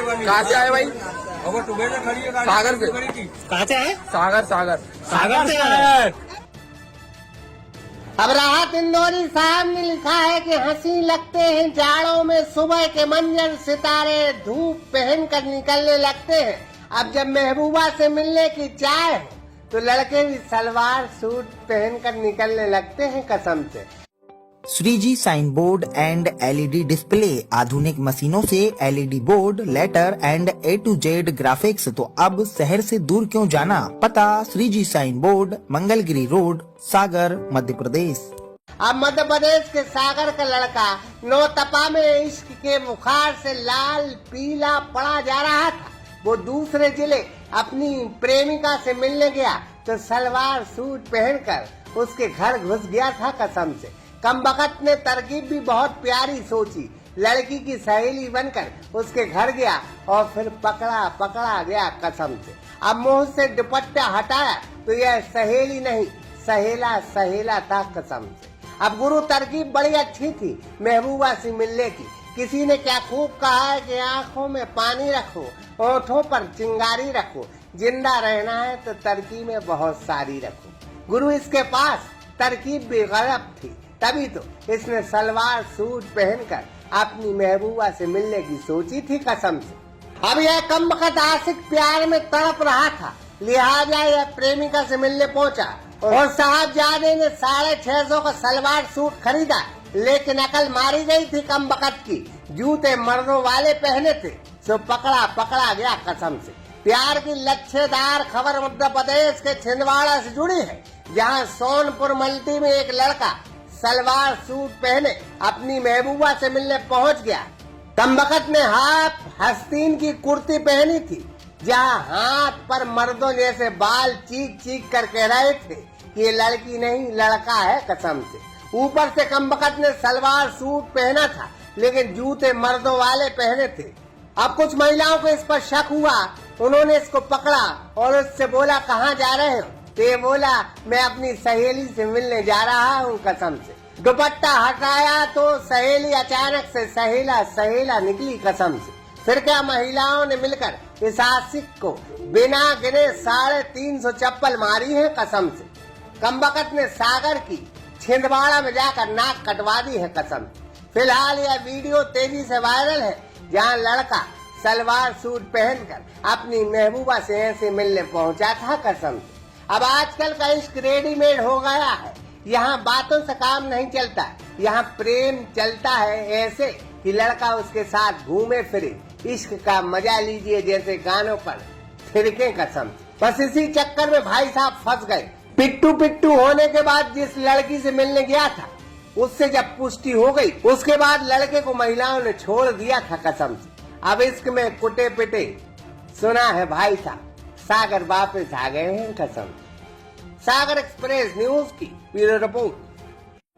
कहाँ से आए भाई? सागर से। कहाँ से आए? सागर सागर सागर से आए। अब राहत इंदौरी साहब ने लिखा है कि हंसी लगते हैं जाड़ों में सुबह के मंजर, सितारे धूप पहन कर निकलने लगते हैं। अब जब महबूबा से मिलने की चाह है तो लड़के भी सलवार सूट पहनकर निकलने लगते हैं कसम से। Shriji sign board and LED display, आधुनिक मशीनों से LED board, letter and A to Z graphics. तो अब शहर से दूर क्यों जाना? पता Shriji sign board, Mangalgiri road, Sagar, Madhya Pradesh. अब मध्य प्रदेश के सागर का लड़का नौतपा में इश्क के बुखार से लाल पीला पड़ा जा रहा था। वो दूसरे जिले अपनी प्रेमिका से मिलने गया तो सलवार सूट पहनकर उसके घर घुस गया था कसम से। कमबख्त ने तरकीब भी बहुत प्यारी सोची, लड़की की सहेली बनकर उसके घर गया और फिर पकड़ा गया कसम से। अब मुंह से दुपट्टा हटाया तो यह सहेली नहीं सहेला था कसम से। अब गुरु तरकीब बड़ी अच्छी थी महबूबा से मिलने की। किसी ने क्या खूब कहा है कि आंखों में पानी रखो, होठों पर चिंगारी रखो, जिंदा रहना है तो तरकीबें बहुत सारी रखो। गुरु इसके पास तरकीब भी गलत थी, तभी तो इसने सलवार सूट पहनकर अपनी महबूबा से मिलने की सोची थी कसम से। अब यह कमबख्त आशिक प्यार में तड़प रहा था, लिहाजा यह प्रेमिका से मिलने पहुंचा और साहबजादे ने 650 का सलवार सूट खरीदा, लेकिन अकल मारी गई थी कमबख्त की। जूते मर्दों वाले पहने थे सो पकड़ा गया कसम से। प्यार की लच्छेदार खबर मध्य प्रदेश के छिंदवाड़ा से जुड़ी है, जहां सोनपुर मल्टी में एक लड़का सलवार सूट पहने अपनी महबूबा से मिलने पहुंच गया। कमबख्त ने हाफ हस्तीन की कुर्ती पहनी थी, जहां हाथ पर मर्दों जैसे बाल चीख कर कह रहे थे कि ये लड़की नहीं लड़का है कसम से। ऊपर से कमबख्त ने सलवार सूट पहना था, लेकिन जूते मर्दों वाले पहने थे। अब कुछ महिलाओं को इस पर शक हुआ, उन्होंने इसको पकड़ा और उससे बोला कहाँ जा रहे हो? तो ये बोला मैं अपनी सहेली से मिलने जा रहा हूँ कसम से। दुपट्टा हटाया तो सहेली अचानक से सहेला निकली कसम से। फिर क्या महिलाओं ने मिलकर इस आशिक को बिना गिने 350 चप्पल मारी है कसम से। कमबख्त ने सागर की छिंदवाड़ा में जाकर नाक कटवा दी है कसम। फिलहाल यह वीडियो तेजी से वायरल है, जहां लड़का सलवार सूट पहनकर अपनी महबूबा से ऐसे मिलने पहुंचा था कसम। अब आजकल का इश्क रेडीमेड हो गया है, यहाँ बातों से काम नहीं चलता, यहाँ प्रेम चलता है ऐसे कि लड़का उसके साथ घूमे फिरे, इश्क का मजा लीजिए जैसे गानों पर थिरके कसम। बस इसी चक्कर में भाई साहब फंस गए। पिट्टू होने के बाद जिस लड़की से मिलने गया था उससे जब पुष्टि हो गई, उसके बाद लड़के को महिलाओं ने छोड़ दिया था कसम से। अब इश्क में कुटे पिटे सुना है भाई साहब, सागर वापस आ गए हैं कसम। सागर एक्सप्रेस न्यूज की bureau report.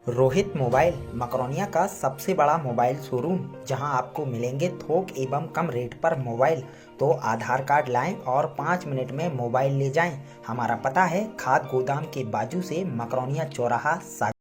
Rohit mobile Makronia का सबसे बड़ा मोबाइल शोरूम, जहां आपको मिलेंगे थोक एवं कम रेट पर मोबाइल। तो आधार कार्ड लाएं और 5 मिनट में मोबाइल ले जाएं। हमारा पता है खाद गोदाम के बाजू से, मकरोनिया चौराहा, सागर।